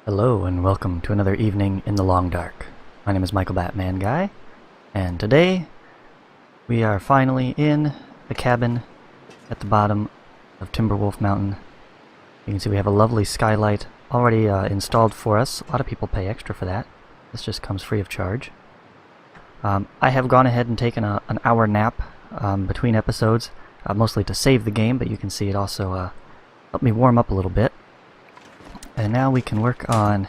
Hello and welcome to another evening in the long dark. My name is Michael Batman Guy, and today we are finally in the cabin at the bottom of Timberwolf Mountain. You can see we have a lovely skylight already installed for us. A lot of people pay extra for that. This just comes free of charge. I have gone ahead and taken an hour nap between episodes, mostly to save the game, but you can see it also helped me warm up a little bit. And now we can work on...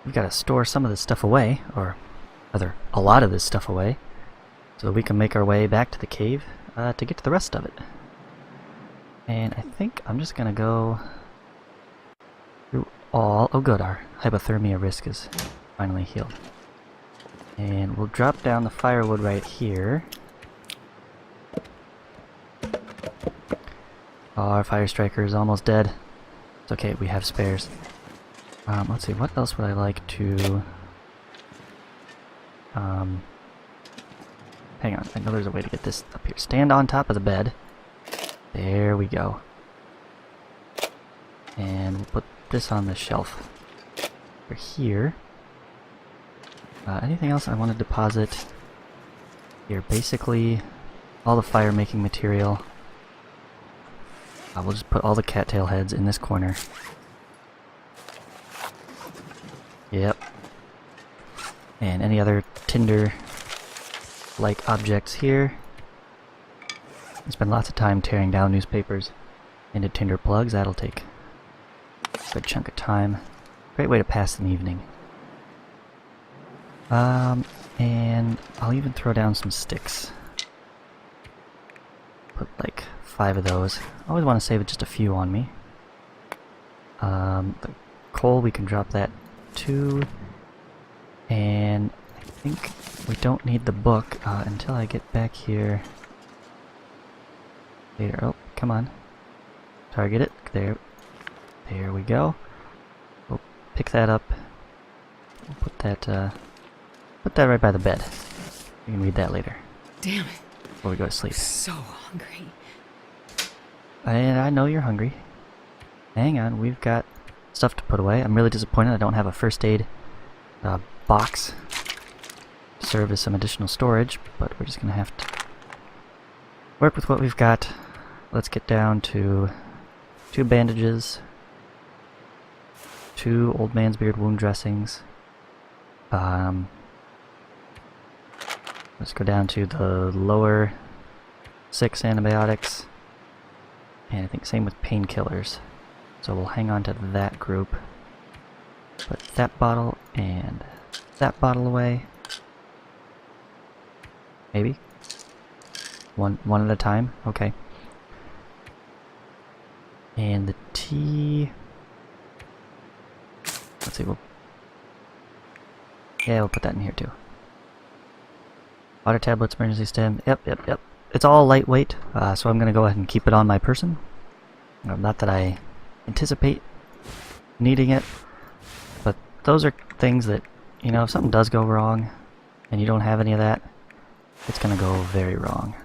We've got to store some of this stuff away, or rather, a lot of this stuff away, so we can make our way back to the cave to get to the rest of it. And I think I'm just going to go through all... Oh good, our hypothermia risk is finally healed. And we'll drop down the firewood right here. Oh, our fire striker is almost dead. It's okay, we have spares. Let's see, what else would I like to... hang on, I know there's a way to get this up here. Stand on top of the bed. There we go. And we'll put this on the shelf over here. Anything else I want to deposit here? Basically, all the fire-making material. We'll just put all the cattail heads in this corner. Yep. And any other tinder-like objects here. I spend lots of time tearing down newspapers into tinder plugs. That'll take a good chunk of time. Great way to pass an evening. And I'll even throw down some sticks. Put like 5 of those. I always want to save just a few on me. The coal, we can drop that too. And I think we don't need the book until I get back here later. Oh, come on. Target it. There we go. We'll pick that up. We'll put that right by the bed. We can read that later. Damn it. Before we go to sleep. I'm so hungry. And I know you're hungry. Hang on, we've got stuff to put away. I'm really disappointed I don't have a first aid box to serve as some additional storage, but we're just going to have to work with what we've got. Let's get down to 2 bandages, 2 Old Man's Beard wound dressings. Let's go down to the lower 6 antibiotics. And I think same with painkillers. So we'll hang on to that group. Put that bottle and that bottle away. Maybe? One at a time? Okay. And the tea... Let's see, we'll put that in here too. Water tablets, emergency stem. Yep. It's all lightweight, so I'm going to go ahead and keep it on my person. Not that I anticipate needing it, but those are things that, you know, if something does go wrong and you don't have any of that, it's going to go very wrong.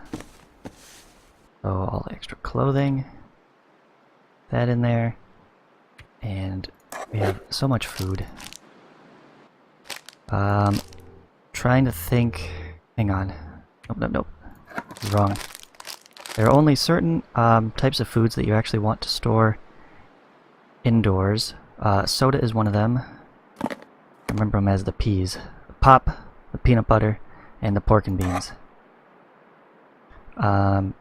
So all extra clothing, that in there, and we have so much food. Trying to think... Hang on. Nope. Wrong. There are only certain types of foods that you actually want to store indoors. Soda is one of them. I remember them as the peas. The pop, the peanut butter, and the pork and beans. And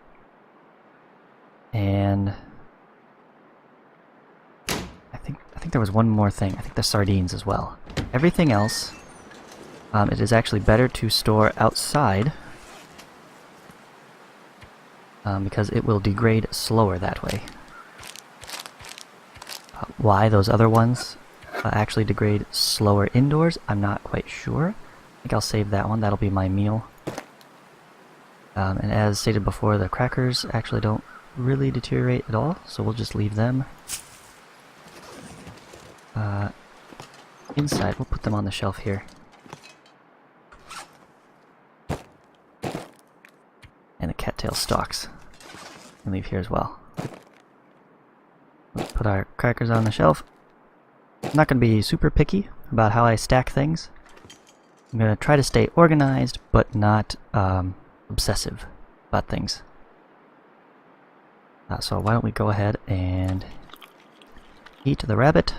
I think there was one more thing. I think the sardines as well. Everything else, it is actually better to store outside. Because it will degrade slower that way. Why those other ones actually degrade slower indoors, I'm not quite sure. I think I'll save that one, that'll be my meal. And as stated before, the crackers actually don't really deteriorate at all, so we'll just leave them. Inside, we'll put them on the shelf here. And the cattail stalks. And leave here as well. Let's put our crackers on the shelf. I'm not going to be super picky about how I stack things. I'm going to try to stay organized, but not obsessive about things. So why don't we go ahead and eat the rabbit.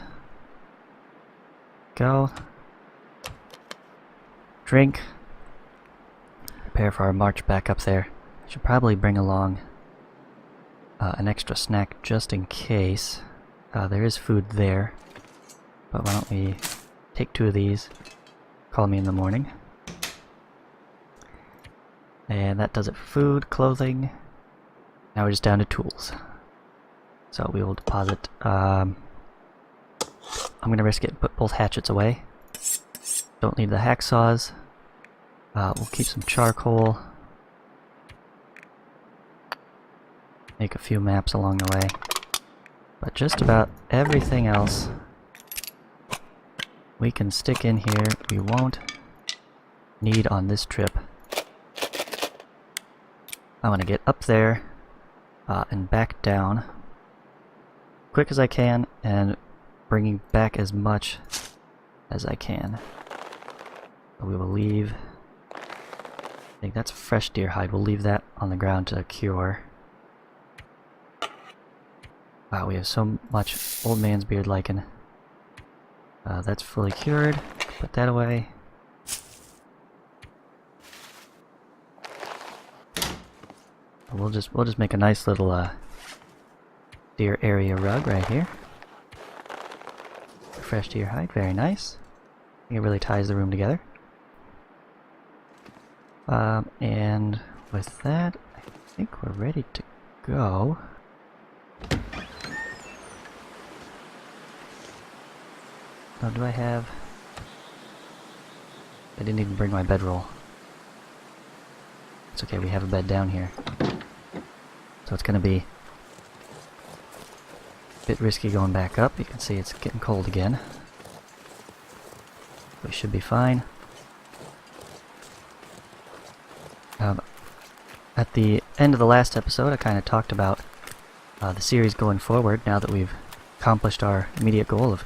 Go. Drink. Prepare for our march back up there. Should probably bring along an extra snack just in case. There is food there. But why don't we take 2 of these. Call me in the morning. And that does it for food, clothing. Now we're just down to tools. So we will deposit... I'm gonna risk it and put both hatchets away. Don't need the hacksaws. We'll keep some charcoal. Make a few maps along the way. But just about everything else we can stick in here. We won't need on this trip. I want to get up there and back down quick as I can, and bringing back as much as I can. We will leave, I think that's fresh deer hide, we'll leave that on the ground to cure. Wow, we have so much old man's beard lichen. That's fully cured, put that away. We'll just make a nice little deer area rug right here. Fresh deer hide, very nice. I think it really ties the room together. And with that, I think we're ready to go. Oh, do I have... I didn't even bring my bedroll. It's okay, we have a bed down here. So it's gonna be a bit risky going back up. You can see it's getting cold again. We should be fine. At the end of the last episode, I kind of talked about the series going forward now that we've accomplished our immediate goal of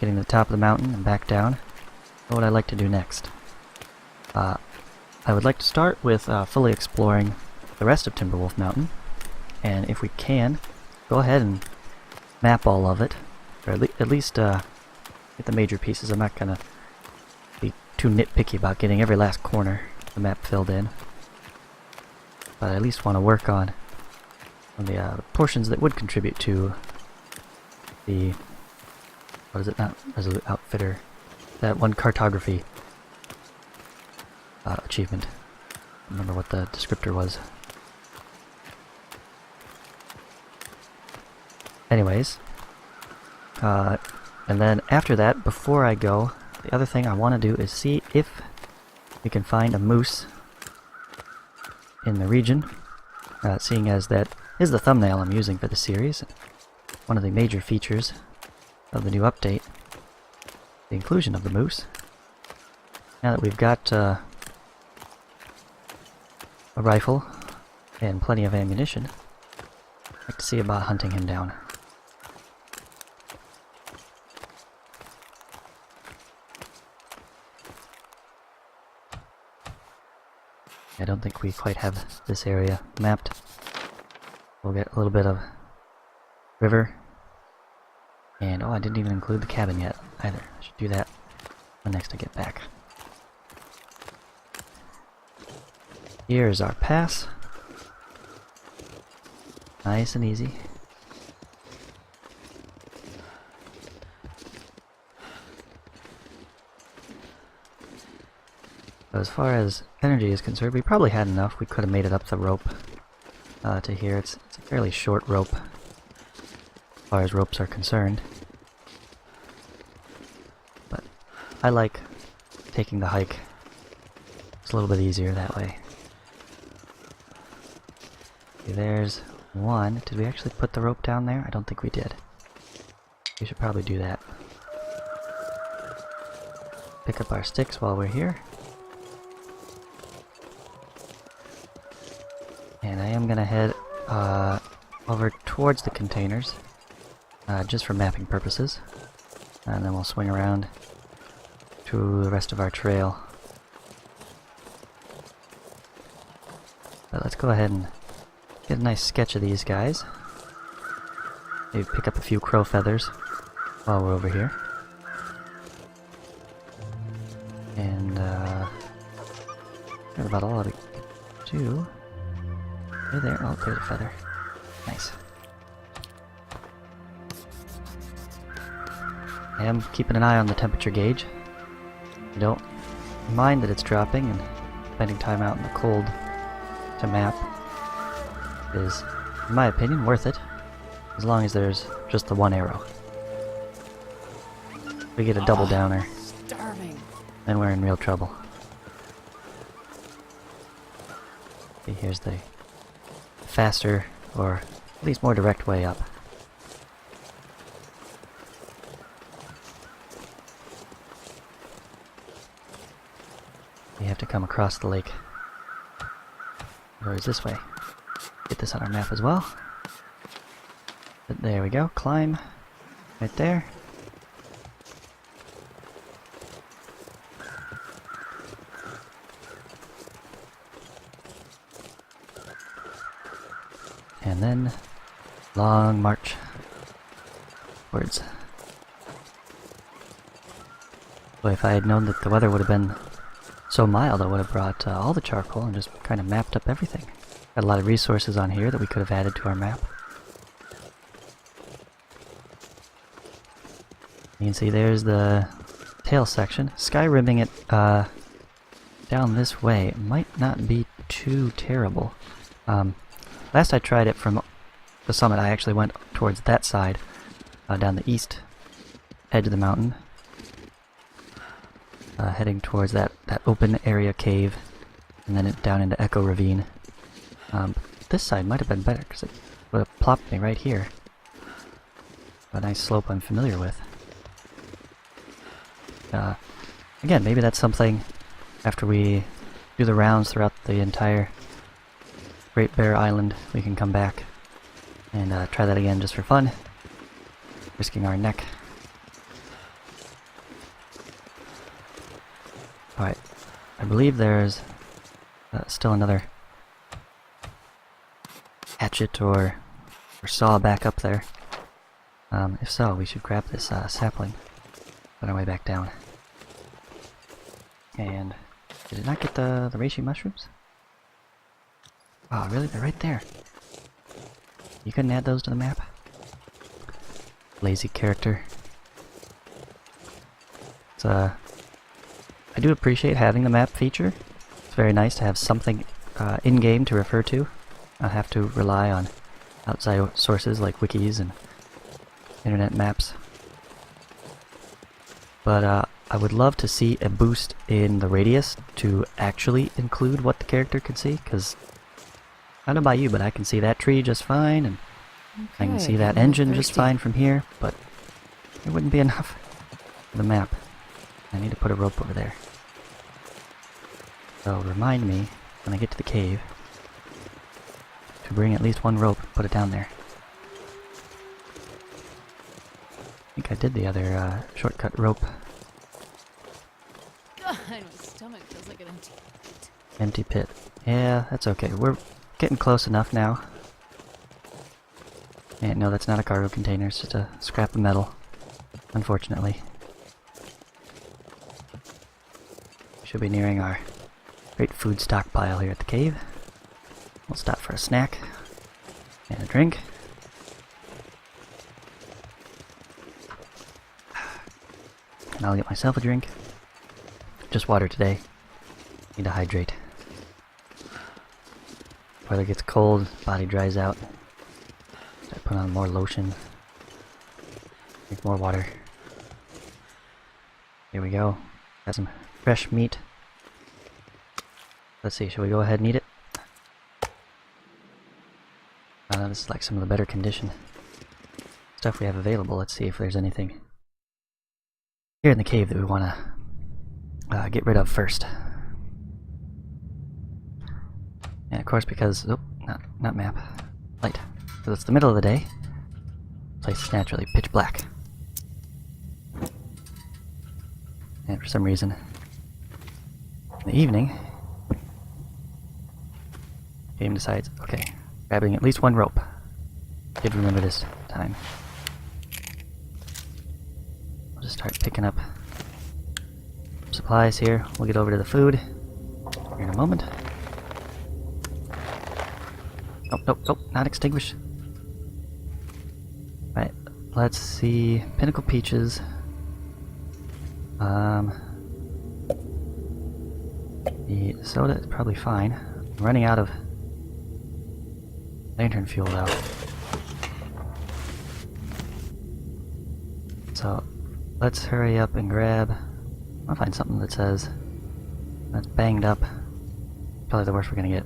getting to the top of the mountain and back down. What would I like to do next? I would like to start with fully exploring the rest of Timberwolf Mountain, and if we can, go ahead and map all of it, or at least get the major pieces. I'm not gonna be too nitpicky about getting every last corner of the map filled in, but I at least want to work on the portions that would contribute to the, what is it, not Resolute Outfitter, that one cartography achievement. I don't remember what the descriptor was. Anyways, and then after that, before I go, the other thing I want to do is see if we can find a moose in the region, seeing as that is the thumbnail I'm using for the series. One of the major features of the new update, the inclusion of the moose. Now that we've got a rifle and plenty of ammunition, I'd like to see about hunting him down. I don't think we quite have this area mapped. We'll get a little bit of river. And oh, I didn't even include the cabin yet either. I should do that when next I get back. Here's our pass. Nice and easy. But as far as energy is concerned, we probably had enough. We could have made it up the rope to here. It's a fairly short rope as far as ropes are concerned. But I like taking the hike. It's a little bit easier that way. Okay, there's one. Did we actually put the rope down there? I don't think we did. We should probably do that. Pick up our sticks while we're here. And I am gonna head over towards the containers, just for mapping purposes. And then we'll swing around to the rest of our trail. But let's go ahead and get a nice sketch of these guys. Maybe pick up a few crow feathers while we're over here. And that's about all I could do. Hey there, oh, there's a feather. Nice. I am keeping an eye on the temperature gauge. I don't mind that it's dropping, and spending time out in the cold to map is, in my opinion, worth it. As long as there's just the one arrow. If we get a double downer, then we're in real trouble. Okay, here's the faster, or at least more direct way up. We have to come across the lake. Or is this way? Get this on our map as well. But there we go, climb. Right there. And then, long march towards. Boy, if I had known that the weather would have been so mild, I would have brought all the charcoal and just kind of mapped up everything. Got a lot of resources on here that we could have added to our map. You can see there's the tail section. Skyrimming it down this way might not be too terrible. Last I tried it from the summit, I actually went towards that side, down the east edge of the mountain, heading towards that open area cave, and then down into Echo Ravine. This side might have been better, because it would have plopped me right here. A nice slope I'm familiar with. Again, maybe that's something after we do the rounds throughout the entire Great Bear Island, we can come back and try that again just for fun, risking our neck. Alright, I believe there's still another hatchet or saw back up there. If so, we should grab this sapling on our way back down. And did it not get the reishi mushrooms? Oh, really? They're right there. You couldn't add those to the map? Lazy character. It's, I do appreciate having the map feature. It's very nice to have something in-game to refer to. Not have to rely on outside sources like wikis and internet maps. But I would love to see a boost in the radius to actually include what the character could see, because I don't know about you, but I can see that tree just fine, and I can see that engine just fine from here, but it wouldn't be enough for the map. I need to put a rope over there. So remind me, when I get to the cave, to bring at least one rope and put it down there. I think I did the other shortcut rope. God, my stomach feels like an empty pit. Empty pit. Yeah, that's okay. We're getting close enough now. And no, that's not a cargo container. It's just a scrap of metal. Unfortunately. We should be nearing our great food stockpile here at the cave. We'll stop for a snack and a drink. And I'll get myself a drink. Just water today. Need to hydrate. Weather gets cold, body dries out. Start putting on more lotion. Drink more water. Here we go. Got some fresh meat. Let's see, should we go ahead and eat it? This is like some of the better condition stuff we have available. Let's see if there's anything here in the cave that we want to get rid of first. And of course, because not map, light. Because it's the middle of the day, the place is naturally pitch black. for some reason. In the evening, game decides, okay, grabbing at least one rope. Did remember this time. I'll just start picking up supplies here. We'll get over to the food here in a moment. Oh, nope, nope, not extinguish. Right, let's see. Pinnacle Peaches. The soda is probably fine. I'm running out of lantern fuel though. So let's hurry up and grab. I'll find something that says that's banged up. Probably the worst we're gonna get.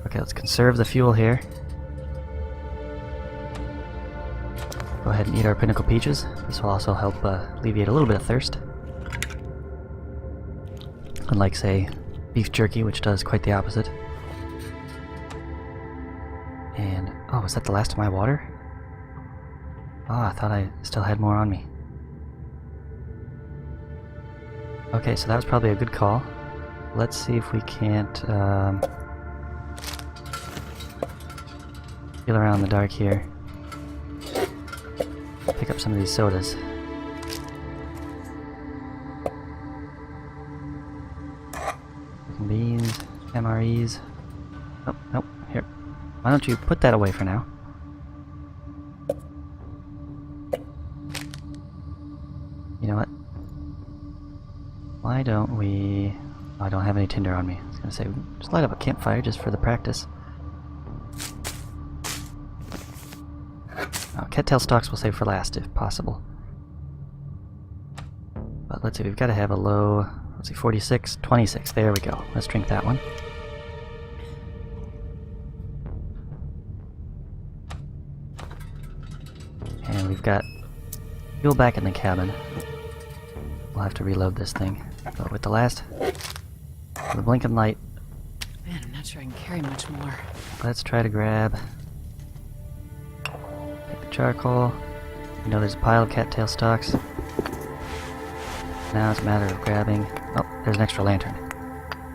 Okay, let's conserve the fuel here. Go ahead and eat our Pinnacle Peaches. This will also help alleviate a little bit of thirst. Unlike, say, beef jerky, which does quite the opposite. And, oh, was that the last of my water? Oh, I thought I still had more on me. Okay, so that was probably a good call. Let's see if we can't feel around in the dark here. Pick up some of these sodas. Beans, MREs. Oh, nope, here. Why don't you put that away for now? You know what? Why don't we... Oh, I don't have any tinder on me. I was gonna say, just light up a campfire just for the practice. Oh, cattail stalks we'll save for last if possible. But let's see, we've got to have a low... Let's see, 46, 26. There we go. Let's drink that one. And we've got fuel back in the cabin. We'll have to reload this thing. But with the last... the blinking light... Man, I'm not sure I can carry much more. Let's try to grab... Take the charcoal. You know there's a pile of cattail stalks. Now it's a matter of grabbing... Oh, there's an extra lantern.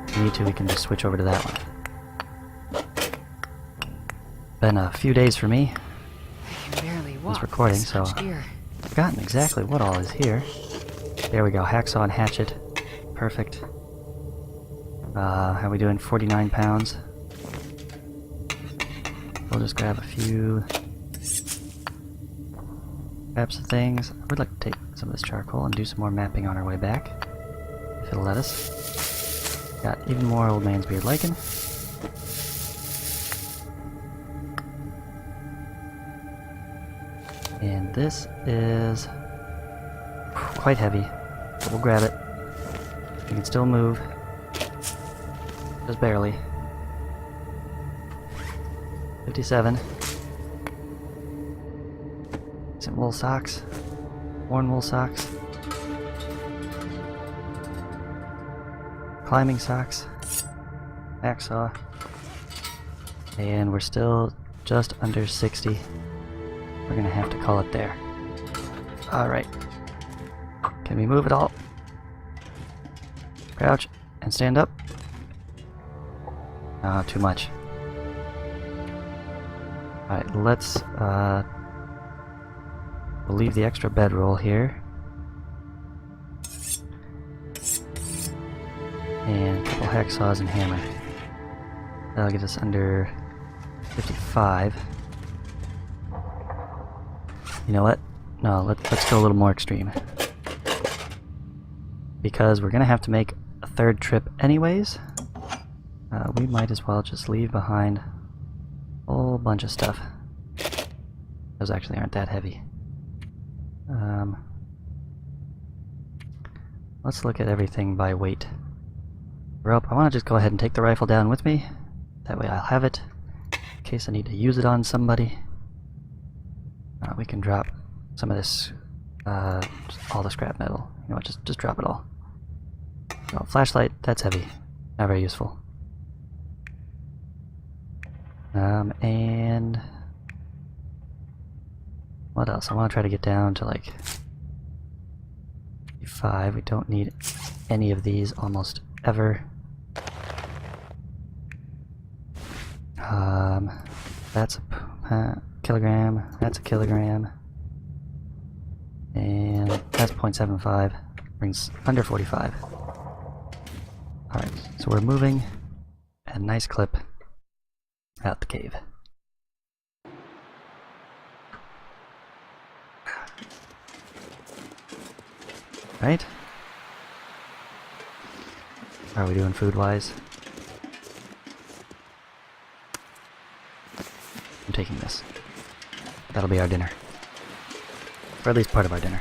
If we need to, we can just switch over to that one. Been a few days for me. I can barely walk. This recording, so gear. I've forgotten exactly what all is here. There we go, hacksaw and hatchet. Perfect. How are we doing? 49 pounds. We'll just grab a few scraps of things. I would like to take some of this charcoal and do some more mapping on our way back. If it'll let us. Got even more old man's beard lichen. And this is quite heavy, but we'll grab it. We can still move. Just barely. 57. Some wool socks. Worn wool socks. Climbing socks. Hacksaw. And we're still just under 60. We're gonna have to call it there. Alright. Can we move at all? Crouch and stand up. Too much. Alright, let's we'll leave the extra bedroll here. And a couple hacksaws and hammer. That'll get us under 55. You know what? No, let's go a little more extreme. Because we're gonna have to make a third trip anyways. We might as well just leave behind a whole bunch of stuff. Those actually aren't that heavy. Let's look at everything by weight. Rope. I want to just go ahead and take the rifle down with me. That way I'll have it in case I need to use it on somebody. We can drop some of this, all the scrap metal. You know what, just drop it all. So, flashlight, that's heavy. Not very useful. And... what else? I want to try to get down to, like... 5. We don't need any of these almost ever. That's a kilogram, that's a kilogram, and that's 0.75, brings under 45. Alright, so we're moving at a nice clip out the cave. Right? How are we doing food-wise? I'm taking this. That'll be our dinner. Or at least part of our dinner.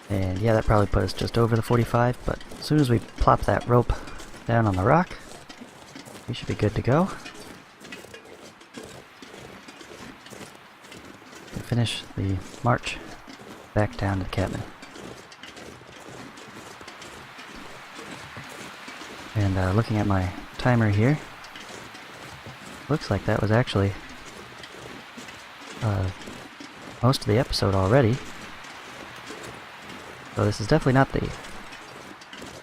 And yeah, that probably put us just over the 45, but as soon as we plop that rope down on the rock, we should be good to go. To finish the march back down to the cabin. And looking at my timer here, looks like that was actually most of the episode already. So this is definitely not the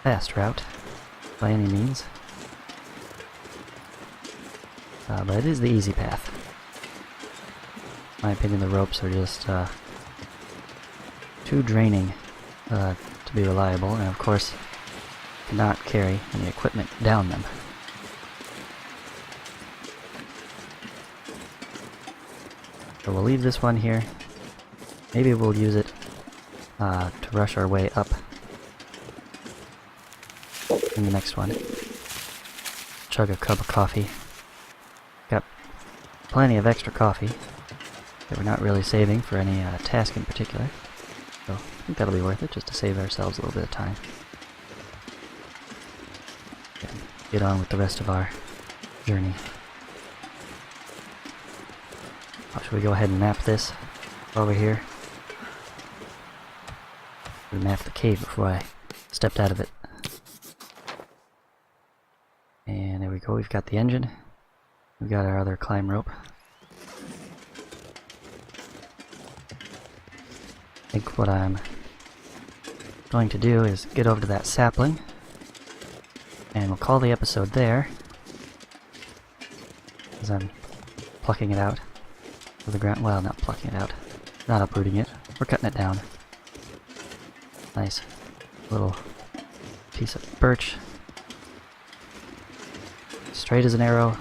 fast route by any means. But it is the easy path. In my opinion, the ropes are just too draining to be reliable, and of course cannot carry any equipment down them. So we'll leave this one here. Maybe we'll use it to rush our way up in the next one. Chug a cup of coffee. Got plenty of extra coffee that we're not really saving for any task in particular. So I think that'll be worth it, just to save ourselves a little bit of time. And get on with the rest of our journey. Oh, should we go ahead and map this over here? We mapped the cave before I stepped out of it. And there we go, we've got the engine. We've got our other climb rope. I think what I'm going to do is get over to that sapling, and we'll call the episode there, as I'm plucking it out of the ground. Well, not plucking it out, not uprooting it, we're cutting it down. Nice little piece of birch, straight as an arrow,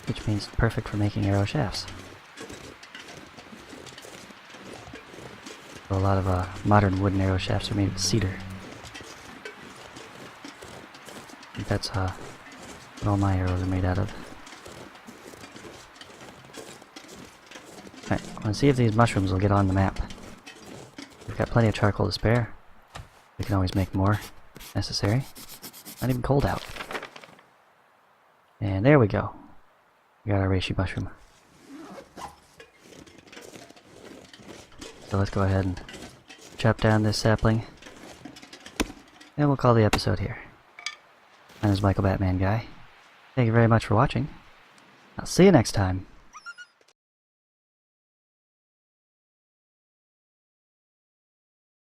which means perfect for making arrow shafts. A lot of modern wooden arrow shafts are made of cedar. I think that's what all my arrows are made out of. Alright, I want to see if these mushrooms will get on the map. We've got plenty of charcoal to spare. We can always make more if necessary. Not even cold out. And there we go. We got our reishi mushroom. So let's go ahead and chop down this sapling, and we'll call the episode here. My name is Michael Batman Guy. Thank you very much for watching. I'll see you next time.